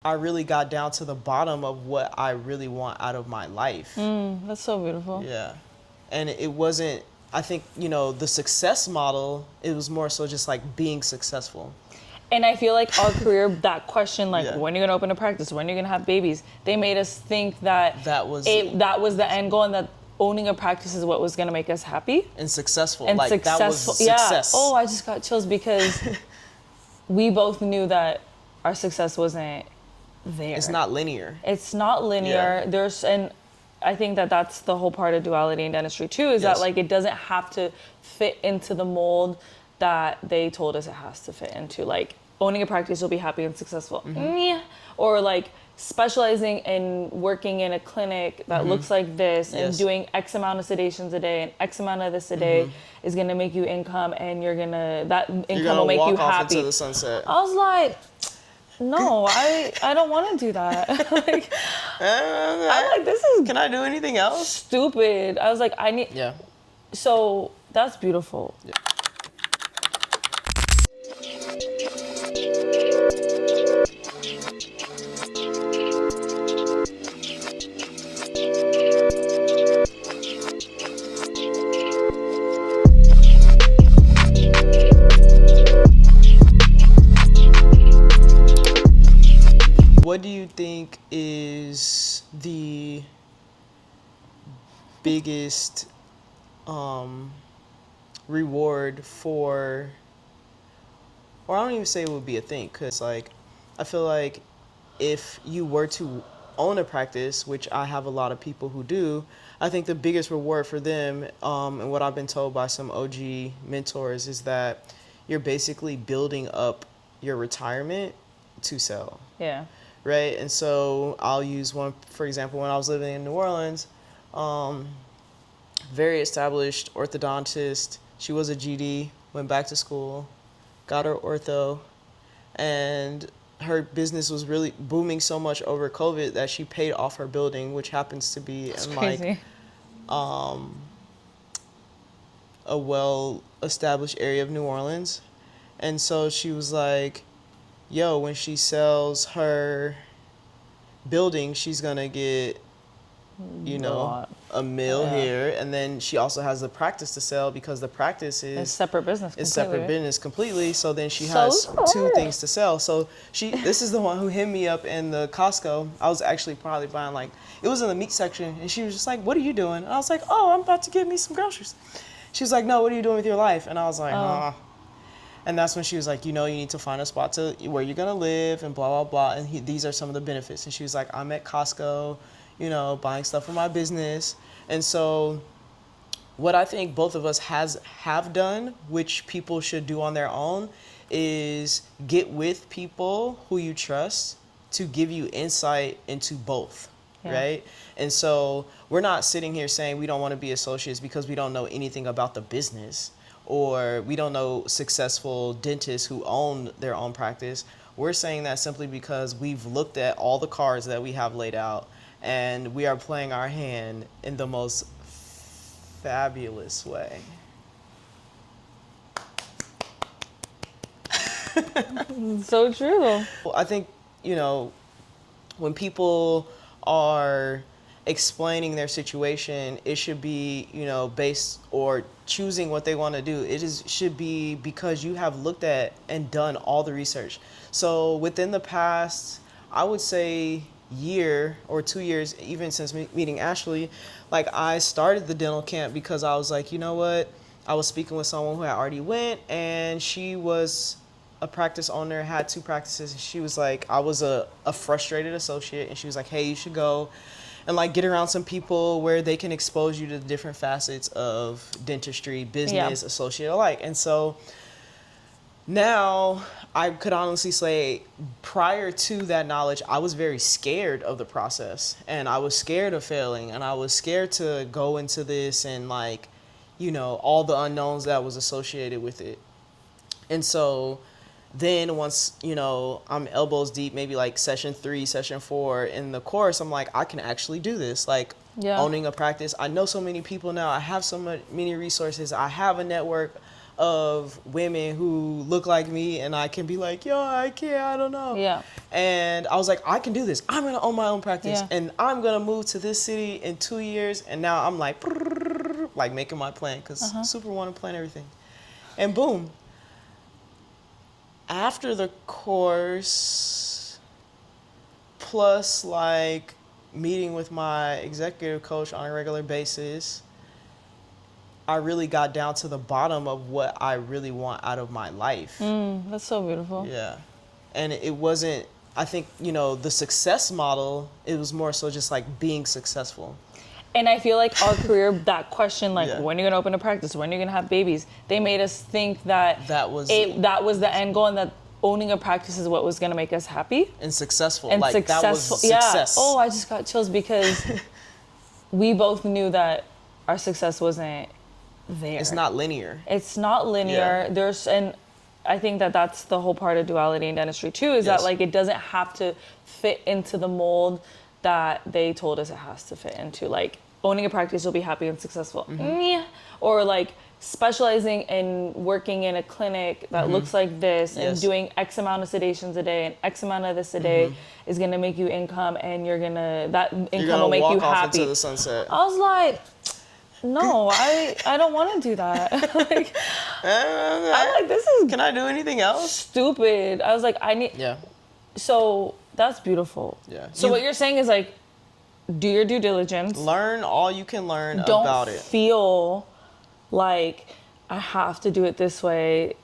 I really got down to the bottom of what I really want out of my life. That's so beautiful. Yeah. And it wasn't, I think, you know, the success model, it was more so just like being successful. And I feel like our career, that question, like, Yeah. when are you going to open a practice? When are you going to have babies? They made us think that That was that was the end goal, and that owning a practice is what was going to make us happy. and successful. And like successful. that was success. Yeah. Oh, I just got chills because we both knew that our success wasn't there. It's not linear. It's not linear. Yeah. And I think that that's the whole part of duality in dentistry too, is that like it doesn't have to fit into the mold that they told us it has to fit into. Like owning a practice, you'll be happy and successful. Yeah. Or like specializing in working in a clinic that looks like this and doing X amount of sedations a day and X amount of this a day is gonna make you income, and that income will make you walk off happy. into the sunset. I was like, no, I don't want to do that. Like, I'm like, this is Can I do anything else? stupid. I was like, I need. Yeah. So that's beautiful. Yeah. What do you think is the biggest reward for, or I don't even say it would be a thing, because like I feel like if you were to own a practice, which I have a lot of people who do, I think the biggest reward for them, and what I've been told by some OG mentors, is that you're basically building up your retirement to sell. Yeah. Right. And so I'll use one, for example, when I was living in New Orleans, very established orthodontist. She was a GD, went back to school, got her ortho, and her business was really booming so much over COVID that she paid off her building, which happens to be That's in crazy. like a well-established area of New Orleans. And so she was like, yo, when she sells her building, she's gonna get, you know, a mill here. And then she also has the practice to sell, because the practice It's is separate business. it's completely, separate right? business completely. So then she So has two smart. things to sell. So this is the one who hit me up in the Costco. I was actually probably buying, like, it was in the meat section, and she was just like, what are you doing? And I was like, oh, I'm about to get me some groceries. She was like, no, what are you doing with your life? And I was like, And that's when she was like, you know, you need to find a spot where you're going to live and blah, blah, blah. And these are some of the benefits. And she was like, I'm at Costco, you know, buying stuff for my business. And so what I think both of us have done, which people should do on their own, is get with people who you trust to give you insight into both. Yeah. Right? And so we're not sitting here saying we don't want to be associates because we don't know anything about the business, or we don't know successful dentists who own their own practice. We're saying that simply because we've looked at all the cards that we have laid out, and we are playing our hand in the most fabulous way. So true. Well, I think, you know, when people are explaining their situation, it should be, you know, based, or choosing what they want to do, should be because you have looked at and done all the research. So within the past, I would say year or 2 years, even since meeting Ashley, like, I started the dental camp because I was like, you know what, I was speaking with someone who had already went, and she was a practice owner, had 2 practices, and she was like, I was a frustrated associate, and she was like, hey, you should go and like get around some people where they can expose you to the different facets of dentistry, business, associate alike. And so now I could honestly say, prior to that knowledge, I was very scared of the process, and I was scared of failing, and I was scared to go into this and, like, you know, all the unknowns that was associated with it. And so then once, you know, I'm elbows deep, maybe like session 3, session 4 in the course, I'm like, I can actually do this. Like, owning a practice, I know so many people now. I have so many resources. I have a network of women who look like me, and I can be like, yo, I can't, I don't know. Yeah. And I was like, I can do this. I'm gonna own my own practice, Yeah. and I'm gonna move to this city in 2 years. And now I'm like making my plan, because super want to plan everything. And boom. After the course, plus like meeting with my executive coach on a regular basis, I really got down to the bottom of what I really want out of my life. That's so beautiful. Yeah. And it wasn't, I think, you know, the success model, it was more so just like being successful. And I feel like our career, that question, like, Yeah. when are you going to open a practice? When are you going to have babies? They made us think that That was the end goal, and that owning a practice is what was going to make us happy. and successful. And like successful. that was success. Yeah. Oh, I just got chills because we both knew that our success wasn't there. It's not linear. It's not linear. Yeah. And I think that that's the whole part of duality in dentistry too, is Yes. that like it doesn't have to fit into the mold that they told us it has to fit into. Like owning a practice, you'll be happy and successful. Yeah. Or like specializing and working in a clinic that looks like this and Yes. doing X amount of sedations a day and X amount of this a day is gonna make you income, and that income You're gonna will make walk you off happy. into the sunset. I was like, no, I don't want to do that. Like, I'm like, this is Can I do anything else? stupid. I was like, I need. Yeah. So that's beautiful. Yeah. So what you're saying is like, do your due diligence. Learn all you can learn Don't about it. feel like I have to do it this way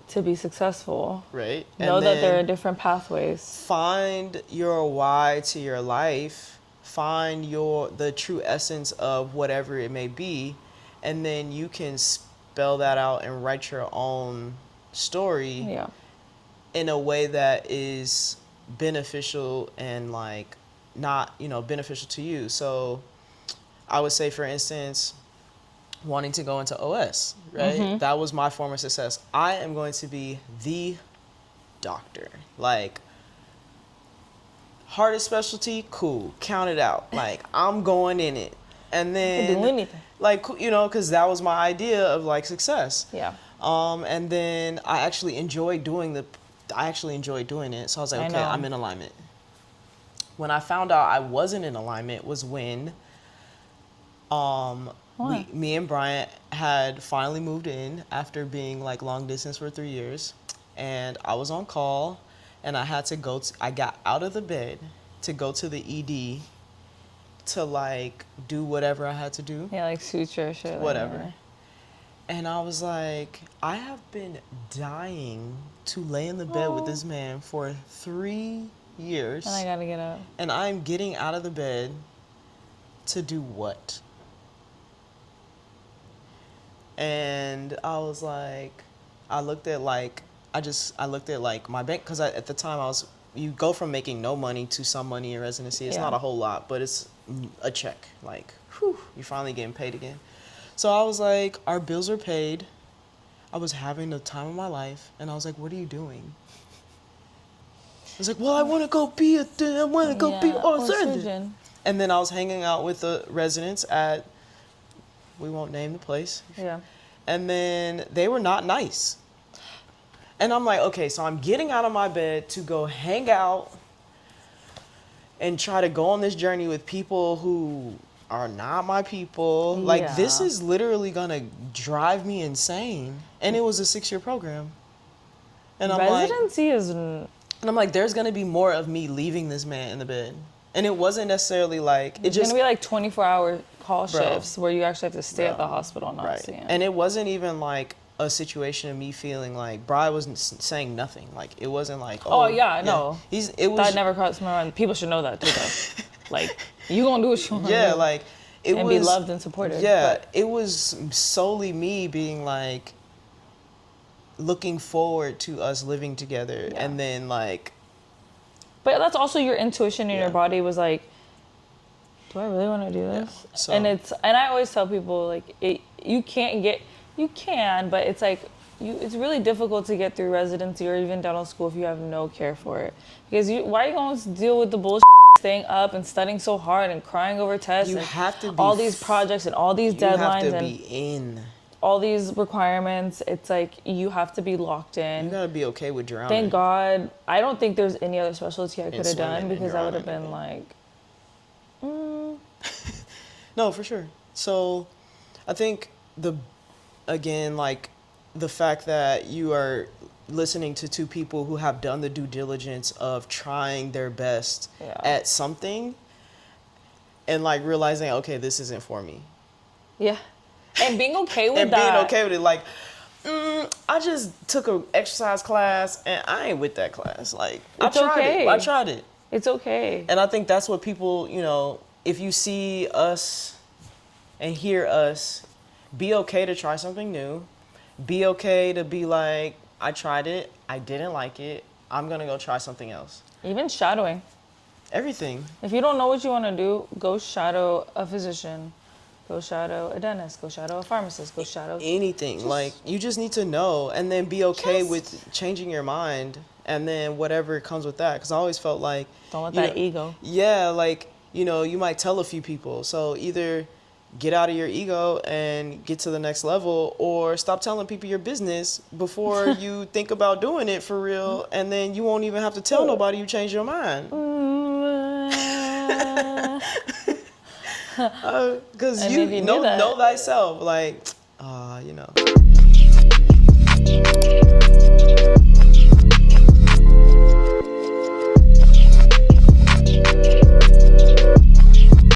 to be successful. Right. Know And that there then are different pathways. find your why to your life. Find the true essence of whatever it may be, and then you can spell that out and write your own story Yeah. in a way that is beneficial and like not, you know, beneficial to you. So I would say, for instance, wanting to go into OS, right? That was my form of success. I am going to be the doctor. Like, hardest specialty, cool, count it out. Like, I'm going in it. And then do anything. like, you know, because that was my idea of like success. Yeah. And then I actually enjoyed doing it. So I was like, I okay, know. I'm in alignment. When I found out I wasn't in alignment was when me and Bryant had finally moved in after being like long distance for 3 years. And I was on call, and I had to I got out of the bed to go to the ED to like do whatever I had to do. Yeah, like suture shit. like Whatever. that. And I was like, I have been dying to lay in the bed with this man for 3 years. And I gotta get up. And I'm getting out of the bed to do what? And I was like, I looked at like my bank, because at the time you go from making no money to some money in residency. It's Yeah. not a whole lot, but it's a check. Like, whew, you're finally getting paid again. So I was like, our bills are paid. I was having the time of my life, and I was like, what are you doing? I was like, well, I want to go be a surgeon. And then I was hanging out with the residents at, we won't name the place. Yeah. And then they were not nice. And I'm like, okay, so I'm getting out of my bed to go hang out and try to go on this journey with people who are not my people. Like, this Yeah. is literally gonna drive me insane. And it was a 6-year program. And Residency is. I'm like, there's gonna be more of me leaving this man in the bed. And it wasn't necessarily like, It's gonna be like 24-hour call Bro. shifts where you actually have to stay at the Bro. hospital, not right. see him. And it wasn't even like a situation of me feeling like, Bri wasn't saying nothing. Like, it wasn't like, Oh, yeah, no. It was, That never crossed my mind. People should know that too, though. Like, you gonna do what you want to yeah, do. like, it and was. be loved and supported. Yeah, but- it was solely me being like, looking forward to us living together. Yeah. And then like, But that's also your intuition in Yeah. your body was like, do I really want to do this? Yeah. So- And I always tell people like you can, but it's like it's really difficult to get through residency or even dental school if you have no care for it. Because why are you going to deal with the bullshit staying up and studying so hard and crying over tests You and have to be all these projects and all these you have deadlines to and be in. all these requirements. It's like you have to be locked in. You gotta be okay with drowning. Thank God. I don't think there's any other specialty I could have done swimming and because I would have drowning, been like, No, for sure. So I think the fact that you are listening to two people who have done the due diligence of trying their best Yeah. at something and like realizing, okay, this isn't for me. yeah. And being okay with And that. being okay with it, like, I just took an exercise class and I ain't with that class. Like, It's okay. I tried it. It's okay. And I think that's what people, if you see us and hear us, be okay to try something new. Be okay to be like, I tried it, I didn't like it, I'm gonna go try something else. Even shadowing. Everything. If you don't know what you want to do, go shadow a physician. Go shadow a dentist. Go shadow a pharmacist. Go shadow Anything. Like, you just need to know and then be okay with changing your mind and then whatever comes with that. Because I always felt like... Don't let that ego. Yeah, like, you might tell a few people. So either get out of your ego and get to the next level, or stop telling people your business before you think about doing it for real, and then you won't even have to tell nobody you changed your mind. Because you know thyself, like,